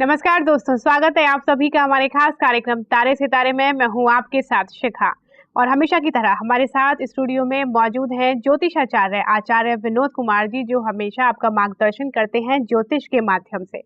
नमस्कार दोस्तों, स्वागत है आप सभी का हमारे खास कार्यक्रम तारे सितारे में। मैं हूं आपके साथ शिखा और हमेशा की तरह हमारे साथ स्टूडियो में मौजूद हैं ज्योतिषाचार्य आचार्य विनोद कुमार जी, जो हमेशा आपका मार्गदर्शन करते हैं ज्योतिष के माध्यम से।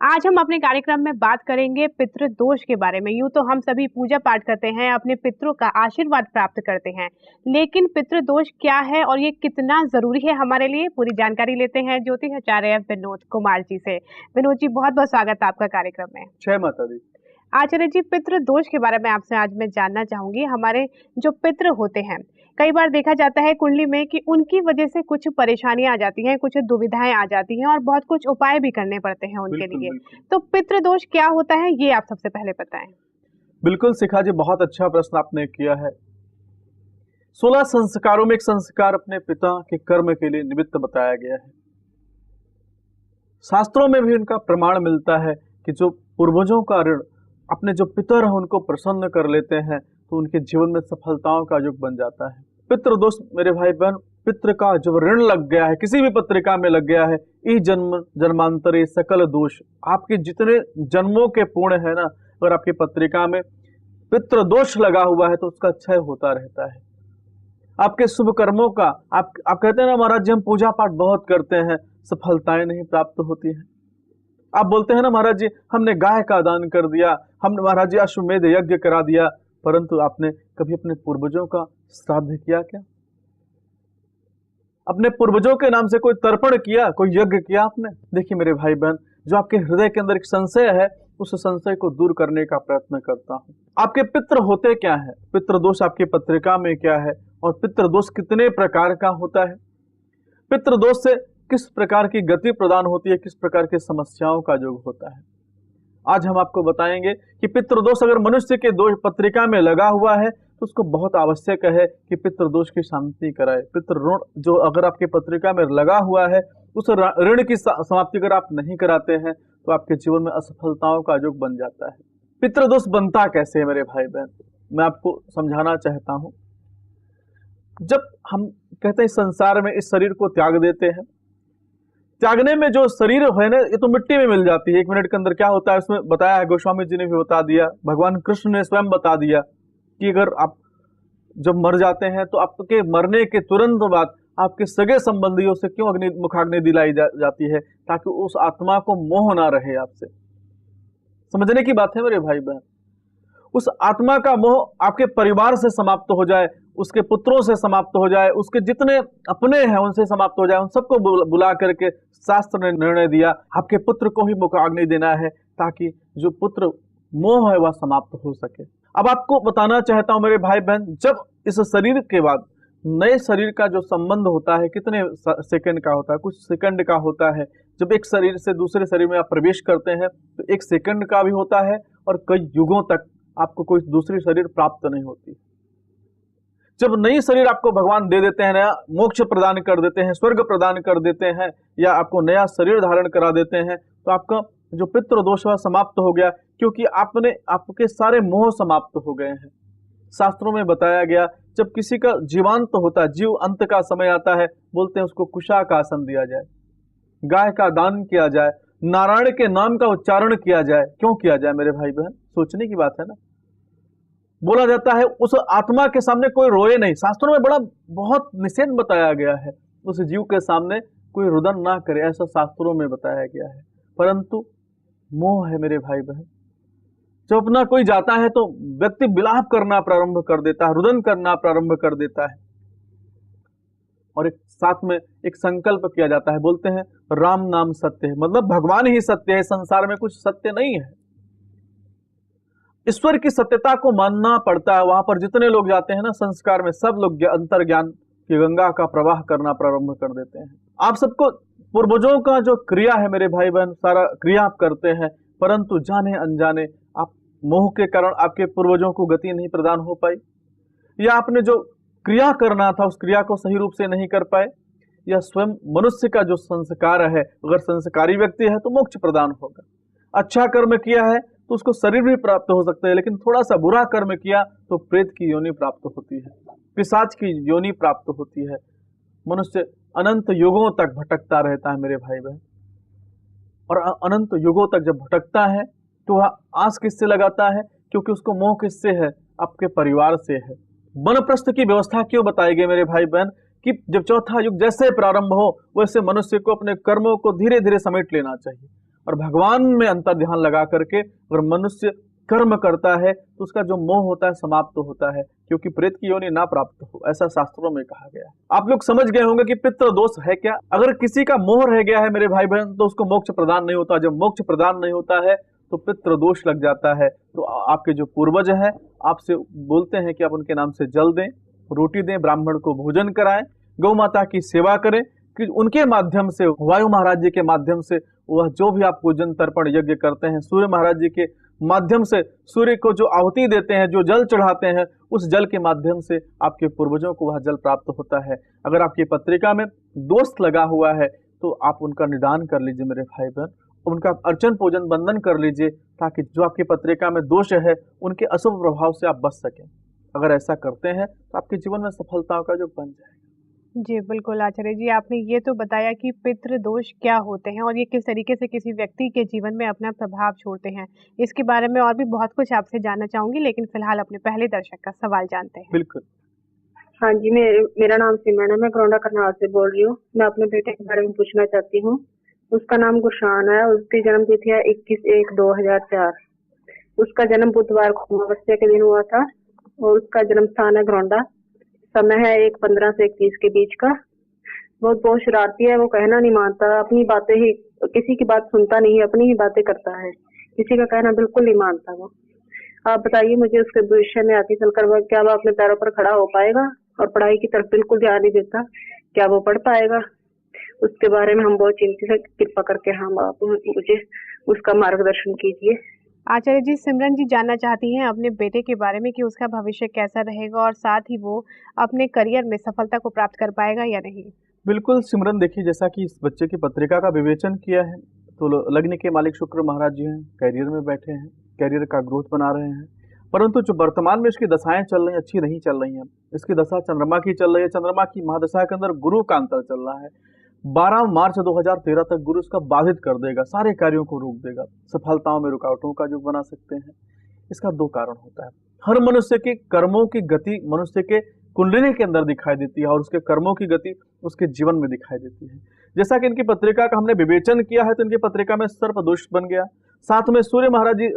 आज हम अपने कार्यक्रम में बात करेंगे पितृ दोष के बारे में। यूं तो हम सभी पूजा पाठ करते हैं, अपने पितरों का आशीर्वाद प्राप्त करते हैं, लेकिन पितृ दोष क्या है और ये कितना जरूरी है हमारे लिए, पूरी जानकारी लेते हैं ज्योतिषाचार्य विनोद कुमार जी से। विनोद जी, बहुत बहुत स्वागत है आपका कार्यक्रम में। जय माता दी। आचार्य जी, पितृ दोष के बारे में आपसे आज मैं जानना चाहूंगी। हमारे जो पितृ होते हैं, कई बार देखा जाता है कुंडली में कि उनकी वजह से कुछ परेशानियां आ जाती हैं, कुछ दुविधाएं आ जाती हैं और बहुत कुछ उपाय भी करने पड़ते हैं उनके बिल्कुल लिए। बिल्कुल तो पितृ दोष क्या होता है, ये आप सबसे पहले बताएं। बिल्कुल शिखा जी, बहुत अच्छा प्रश्न आपने किया है। 16 संस्कारों में एक संस्कार अपने पिता के कर्म के लिए निमित्त बताया गया है। शास्त्रों में भी उनका प्रमाण मिलता है कि जो पूर्वजों का ऋण अपने जो पितर हैं उनको प्रसन्न कर लेते हैं तो उनके जीवन में सफलताओं का युग बन जाता है। पितृ दोष मेरे भाई बहन, पितृ का जो ऋण लग गया है, किसी भी पत्रिका में लग गया है, इस जन्म जन्मांतरे सकल दोष, आपके जितने जन्मों के पुण्य है ना, अगर आपकी पत्रिका में पितृ दोष लगा हुआ है तो उसका क्षय होता रहता है। आपके शुभ कर्मों का आप कहते हैं ना महाराज जी, हम पूजा पाठ बहुत करते हैं, सफलताएं नहीं प्राप्त होती हैं। आप बोलते हैं ना महाराज जी, हमने गाय का दान कर दिया, हमने महाराज जी अश्वमेध यज्ञ करा दिया, परंतु आपने कभी अपने पूर्वजों का श्राद्ध किया क्या? अपने पूर्वजों के नाम से कोई तर्पण किया, कोई यज्ञ किया आपने? देखिए मेरे भाई बहन, जो आपके हृदय के अंदर एक संशय है, उस संशय को दूर करने का प्रयत्न करता हूं। आपके पितृ होते क्या है, पितृ दोष आपकी पत्रिका में क्या है और पितृ दोष कितने प्रकार का होता है, पितृ दोष से किस प्रकार की गति प्रदान होती है, किस प्रकार की समस्याओं का योग होता है, आज हम आपको बताएंगे कि पितृ दोष अगर मनुष्य के दोष पत्रिका में लगा हुआ है तो उसको बहुत आवश्यक है कि पितृ दोष की शांति कराए। पितृ ऋण जो अगर आपकी पत्रिका में लगा हुआ है, उस ऋण की समाप्ति अगर आप नहीं कराते हैं तो आपके जीवन में असफलताओं का योग बन जाता है। पितृ दोष बनता कैसे है मेरे भाई बहन, मैं आपको समझाना चाहता हूं। जब हम कहते हैं संसार में इस शरीर को त्याग देते हैं, त्यागने में जो शरीर है ना, ये तो मिट्टी में मिल जाती है। 1 मिनट के अंदर क्या होता है उसमें बताया है, गोस्वामी जी ने भी बता दिया, भगवान कृष्ण ने स्वयं बता दिया कि अगर आप जब मर जाते हैं तो आपके मरने के तुरंत बाद आपके सगे संबंधियों से क्यों मुखाग्नि दिलाई जाती है, ताकि उस आत्मा को मोह ना रहे आपसे। समझने की बात है मेरे भाई बहन, उस आत्मा का मोह आपके परिवार से समाप्त हो जाए, उसके पुत्रों से समाप्त हो जाए, उसके जितने अपने हैं उनसे समाप्त हो जाए। उन सबको बुला करके शास्त्र ने निर्णय दिया आपके पुत्र को ही मुखाग्नि देना है, ताकि जो पुत्र मोह है वह समाप्त हो सके। अब आपको बताना चाहता हूं मेरे भाई बहन, जब इस शरीर के बाद नए शरीर का जो संबंध होता है, कितने सेकंड का होता है, कुछ सेकंड का होता है। जब एक शरीर से दूसरे शरीर में आप प्रवेश करते हैं तो 1 सेकंड का भी होता है और कई युगों तक आपको कोई दूसरी शरीर प्राप्त नहीं होती। जब नई शरीर आपको भगवान दे देते हैं, नया मोक्ष प्रदान कर देते हैं, स्वर्ग प्रदान कर देते हैं, या आपको नया शरीर धारण करा देते हैं, तो आपका जो पितृ दोष है समाप्त हो गया, क्योंकि आपके सारे मोह समाप्त हो गए हैं। शास्त्रों में बताया गया, जब किसी का जीवांत होता है, जीव अंत का समय आता है, बोलते हैं उसको कुशा का आसन दिया जाए, गाय का दान किया जाए, नारायण के नाम का उच्चारण किया जाए। क्यों किया जाए मेरे भाई बहन, सोचने की बात है ना। बोला जाता है उस आत्मा के सामने कोई रोए नहीं, शास्त्रों में बहुत निषेध बताया गया है, उस जीव के सामने कोई रुदन ना करे, ऐसा शास्त्रों में बताया गया है। परंतु मोह है मेरे भाई बहन, जब अपना कोई जाता है तो व्यक्ति विलाप करना प्रारंभ कर देता है, रुदन करना प्रारंभ कर देता है, और एक साथ में एक संकल्प किया जाता है, बोलते हैं राम नाम सत्य है, मतलब भगवान ही सत्य है, संसार में कुछ सत्य नहीं है। ईश्वर की सत्यता को मानना पड़ता है। वहां पर जितने लोग जाते हैं ना संस्कार में, सब लोग अंतर ज्ञान की गंगा का प्रवाह करना प्रारंभ कर देते हैं। आप सबको पूर्वजों का जो क्रिया है मेरे भाई बहन, सारा क्रिया आप करते हैं, परंतु जाने अनजाने आप मोह के कारण आपके पूर्वजों को गति नहीं प्रदान हो पाई, या आपने जो क्रिया करना था उस क्रिया को सही रूप से नहीं कर पाए, या स्वयं मनुष्य का जो संस्कार है, अगर संस्कारी व्यक्ति है तो मोक्ष प्रदान होगा। अच्छा कर्म किया है तो उसको शरीर भी प्राप्त हो सकता है, लेकिन थोड़ा सा बुरा कर्म किया तो प्रेत की योनि प्राप्त होती है, पिशाच की योनि प्राप्त होती है। मनुष्य अनंत युगों तक भटकता रहता है मेरे भाई बहन। और अनंत युगों तक जब भटकता है तो वह आस किससे लगाता है? क्योंकि उसको मोह किससे है? आपके परिवार से है। वनप्रस्थ की व्यवस्था क्यों बताई गई मेरे भाई बहन? कि जब चौथा युग जैसे प्रारंभ हो वैसे मनुष्य को अपने कर्मों को धीरे धीरे समेट लेना चाहिए और भगवान में अंतर ध्यान लगा करके अगर मनुष्य कर्म करता है तो उसका जो मोह होता है समाप्त होता है, क्योंकि प्रेत की योनि ना प्राप्त हो, ऐसा शास्त्रों में कहा गया है। आप लोग समझ गए होंगे कि पितृ दोष है क्या। अगर किसी का मोह रह गया है मेरे भाई बहन तो उसको मोक्ष प्रदान नहीं होता। जब मोक्ष प्रदान नहीं होता है तो पितृ दोष लग जाता है। तो आपके जो पूर्वज है आपसे बोलते हैं कि आप उनके नाम से जल दें, रोटी दें, ब्राह्मण को भोजन कराएं, गौ माता की सेवा करें, कि उनके माध्यम से, वायु महाराज जी के माध्यम से वह जो भी आप पूजन तर्पण यज्ञ करते हैं, सूर्य महाराज जी के माध्यम से सूर्य को जो आहुति देते हैं, जो जल चढ़ाते हैं, उस जल के माध्यम से आपके पूर्वजों को वह जल प्राप्त होता है। अगर आपकी पत्रिका में दोष लगा हुआ है तो आप उनका निदान कर लीजिए मेरे भाई बहन, उनका अर्चन पूजन बंधन कर लीजिए, ताकि जो आपकी पत्रिका में दोष है उनके अशुभ प्रभाव से आप बच सकें। अगर ऐसा करते हैं तो आपके जीवन में सफलताओं का जो बन जाएगा। जी बिल्कुल आचार्य जी, आपने ये तो बताया कि पितृ दोष क्या होते हैं और ये किस तरीके से किसी व्यक्ति के जीवन में अपना प्रभाव छोड़ते हैं। इसके बारे में और भी बहुत कुछ आपसे जानना चाहूंगी, लेकिन फिलहाल अपने पहले दर्शक का सवाल जानते हैं। बिल्कुल। हाँ जी, मेरा नाम सिमरन है, मैं करौंदा करनाल से बोल रही हूँ। मैं अपने बेटे के बारे में पूछना चाहती हूँ। उसका नाम गुरशान है, उसकी जन्म तिथि है 21/1/2004। उसका जन्म बुधवार को अमावस्या के दिन हुआ था और उसका जन्म स्थान है करौंदा। समय है 1:15 से 1:30 के बीच का। बहुत शरारती है, वो कहना नहीं मानता, अपनी बातें ही, किसी की बात सुनता नहीं है, अपनी ही बातें करता है, किसी का कहना बिल्कुल नहीं मानता वो। आप बताइए मुझे उसके भविष्य में आगे चलकर वो क्या वो अपने पैरों पर खड़ा हो पाएगा? और पढ़ाई की तरफ बिल्कुल ध्यान नहीं देता, क्या वो पढ़ पाएगा? उसके बारे में हम बहुत चिंतित हैं, कृपा करके हम आप मुझे उसका मार्गदर्शन कीजिए। आचार्य जी, सिमरन जी जानना चाहती हैं अपने बेटे के बारे में कि उसका भविष्य कैसा रहेगा और साथ ही वो अपने करियर में सफलता को प्राप्त कर पाएगा या नहीं। बिल्कुल सिमरन, देखिए जैसा कि इस बच्चे की पत्रिका का विवेचन किया है तो लग्न के मालिक शुक्र महाराज जी हैं, कैरियर में बैठे हैं, कैरियर का ग्रोथ बना रहे हैं, परंतु जो वर्तमान में इसकी दशाएं चल रही हैं अच्छी नहीं चल रही हैं। इसकी दशा चंद्रमा की चल रही है, चंद्रमा की महादशा के अंदर गुरु का अंतर चल रहा है। 12 मार्च 2013 तक गुरु इसका बाधित कर देगा, सारे कार्यों को रोक देगा, सफलताओं में रुकावटों का जो बना सकते हैं। इसका दो कारण होता है। हर मनुष्य के कर्मों की गति मनुष्य के कुंडली के अंदर दिखाई देती है और उसके कर्मों की गति उसके जीवन में दिखाई देती है। जैसा कि इनकी पत्रिका का हमने विवेचन किया है तो इनकी पत्रिका में सर्प दोष बन गया, साथ में सूर्य महाराज जी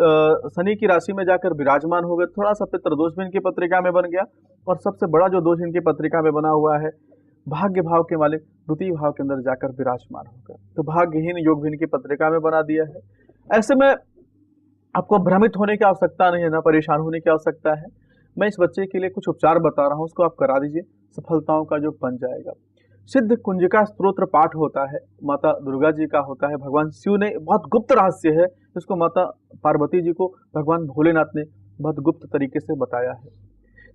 शनि की राशि में जाकर विराजमान हो गए, थोड़ा सा पितृ दोष भी इनकी पत्रिका में बन गया। और सबसे बड़ा जो दोष इनकी पत्रिका में बना हुआ है, भाग्य भाव के मालिक द्वितीय भाव के अंदर जाकर विराजमान हो गए, तो भाग्यहीन योग भी इनकी पत्रिका में बना दिया है। ऐसे में आपको भ्रमित होने की आवश्यकता नहीं है, ना परेशान होने की आवश्यकता है। मैं इस बच्चे के लिए कुछ उपचार बता रहा हूँ, उसको आप करा दीजिए, सफलताओं का योग बन जाएगा। सिद्ध कुंजिका स्तोत्र पाठ होता है, माता दुर्गा जी का होता है, भगवान शिव ने, बहुत गुप्त रहस्य है, इसको माता पार्वती जी को भगवान भोलेनाथ ने बहुत गुप्त तरीके से बताया है।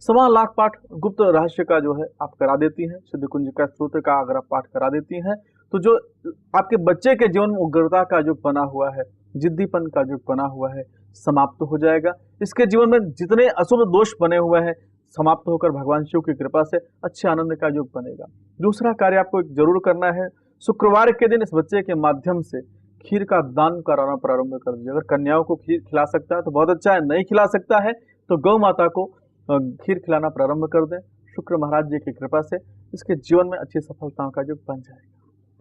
1.25 लाख पाठ गुप्त रहस्य का जो है आप करा देती हैं, सिद्ध कुंजिका स्तोत्र का अगर आप पाठ करा देती हैं तो जो आपके बच्चे के जीवन में उग्रता का जो बना हुआ है, जिद्दीपन का जो बना हुआ है, समाप्त हो जाएगा। इसके जीवन में जितने अशुभ दोष बने हुए हैं समाप्त होकर भगवान शिव की कृपा से अच्छे आनंद का योग बनेगा। दूसरा कार्य आपको जरूर करना है, शुक्रवार के दिन इस बच्चे के माध्यम से खीर का दान कराना प्रारंभ कर दीजिए। अगर कन्याओं को खीर खिला सकता है तो बहुत अच्छा है, नहीं खिला सकता है तो गौ माता को खीर खिलाना प्रारंभ कर दें। शुक्र महाराज जी की कृपा से इसके जीवन में अच्छी सफलताओं का योग बन जाएगा।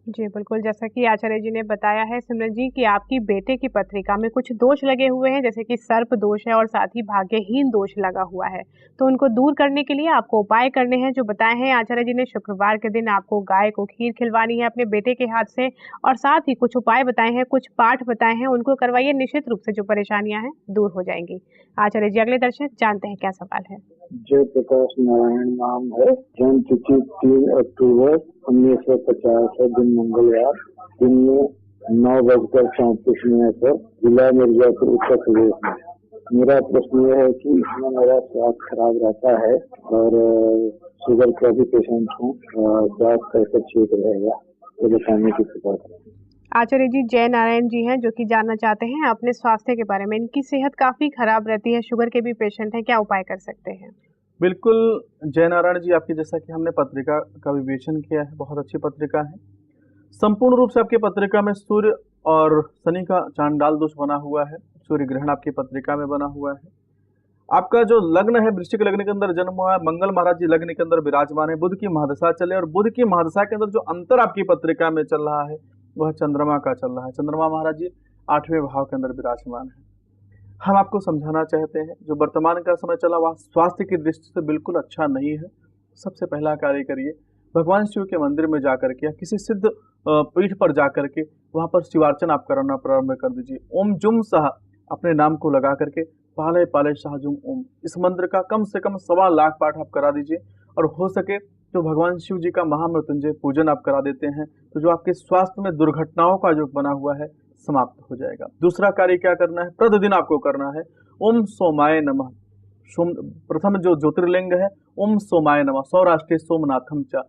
जी बिल्कुल, जैसा कि आचार्य जी ने बताया है सिमरन जी कि आपकी बेटे की पत्रिका में कुछ दोष लगे हुए हैं, जैसे कि सर्प दोष है और साथ ही भाग्यहीन दोष लगा हुआ है, तो उनको दूर करने के लिए आपको उपाय करने हैं जो बताए हैं आचार्य जी ने। शुक्रवार के दिन आपको गाय को खीर खिलवानी है अपने बेटे के हाथ से, और साथ ही कुछ उपाय बताए हैं, कुछ पाठ बताए हैं, उनको करवाइए, निश्चित रूप से जो परेशानियां हैं दूर हो जाएंगी। आचार्य जी, अगले दर्शक जानते हैं क्या सवाल है। जय प्रकाश नारायण नाम है, जन्म तिथि 3 अक्टूबर 1950 है, दिन मंगलवार, दिन में 9:34 पर, जिला मिर्जापुर, उत्तर प्रदेश में। मेरा प्रश्न यह है कि इसमें मेरा स्वास्थ्य खराब रहता है और शुगर का भी पेशेंट हूँ, स्वास्थ्य कैसे ठीक रहेगा तो बताने की कृपा करें। आचार्य जी, जय नारायण जी हैं जो कि जानना चाहते हैं अपने स्वास्थ्य के बारे में। इनकी सेहत काफी खराब रहती है, शुगर के भी पेशेंट हैं, क्या उपाय कर सकते हैं? बिल्कुल जय नारायण जी, आपकी जैसा कि हमने पत्रिका का विवेचन किया है, बहुत अच्छी पत्रिका है। संपूर्ण रूप से आपकी पत्रिका में सूर्य और शनि का चांडाल दोष बना हुआ है, सूर्य ग्रहण आपकी पत्रिका में बना हुआ है। आपका जो लग्न है वृश्चिक लग्न के अंदर जन्म हुआ है, मंगल महाराज जी लग्न के अंदर विराजमान है, बुध की महादशा चले और बुध की महादशा के अंदर जो अंतर आपकी पत्रिका में चल रहा है वह चंद्रमा का चल रहा है। चंद्रमा महाराज जी 8वें भाव के अंदर विराजमान है। हम आपको समझाना चाहते हैं जो वर्तमान का समय चला वह स्वास्थ्य की दृष्टि से बिल्कुल अच्छा नहीं है। सबसे पहला कार्य करिए, भगवान शिव के मंदिर में जाकर के या किसी सिद्ध पीठ पर जाकर के वहां पर शिवार्चन आप करना प्रारंभ कर दीजिए। ओम जुम सह अपने नाम को लगा करके पाले पाले शाह जुम ओम, इस मंत्र का कम से कम 1.25 लाख पाठ आप करा दीजिए। और हो सके तो भगवान शिव जी का महामृत्युंजय पूजन आप करा देते हैं तो जो आपके स्वास्थ्य में दुर्घटनाओं का जो बना हुआ है समाप्त हो जाएगा। दूसरा कार्य क्या करना है, प्रतिदिन आपको करना है ओम सोमाय नमः। प्रथम जो ज्योतिर्लिंग है ओम सोमाय नमः, सौराष्ट्रीय सोमनाथम च,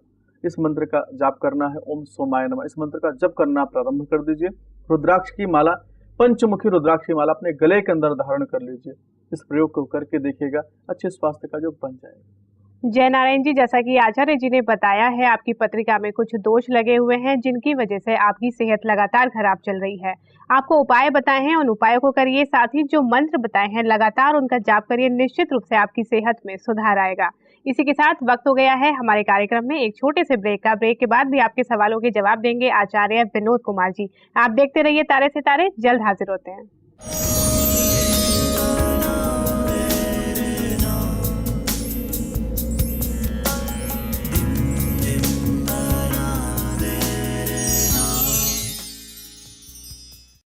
इस मंत्र का जाप करना है ओम सोमाय नमः। इस मंत्र का जप करना प्रारंभ कर दीजिए। रुद्राक्ष की माला, पंचमुखी रुद्राक्ष की माला अपने गले के अंदर धारण कर लीजिए। इस प्रयोग को करके देखिएगा, अच्छे स्वास्थ्य का जो बन जाएगा। जय नारायण जी, जैसा कि आचार्य जी ने बताया है आपकी पत्रिका में कुछ दोष लगे हुए हैं जिनकी वजह से आपकी सेहत लगातार खराब चल रही है। आपको उपाय बताए हैं, उन उपायों को करिए, साथ ही जो मंत्र बताए हैं लगातार उनका जाप करिए, निश्चित रूप से आपकी सेहत में सुधार आएगा। इसी के साथ वक्त हो गया है हमारे कार्यक्रम में एक छोटे से ब्रेक का। ब्रेक के बाद भी आपके सवालों के जवाब देंगे आचार्य विनोद कुमार जी। आप देखते रहिए तारे सितारे, जल्द हाजिर होते हैं।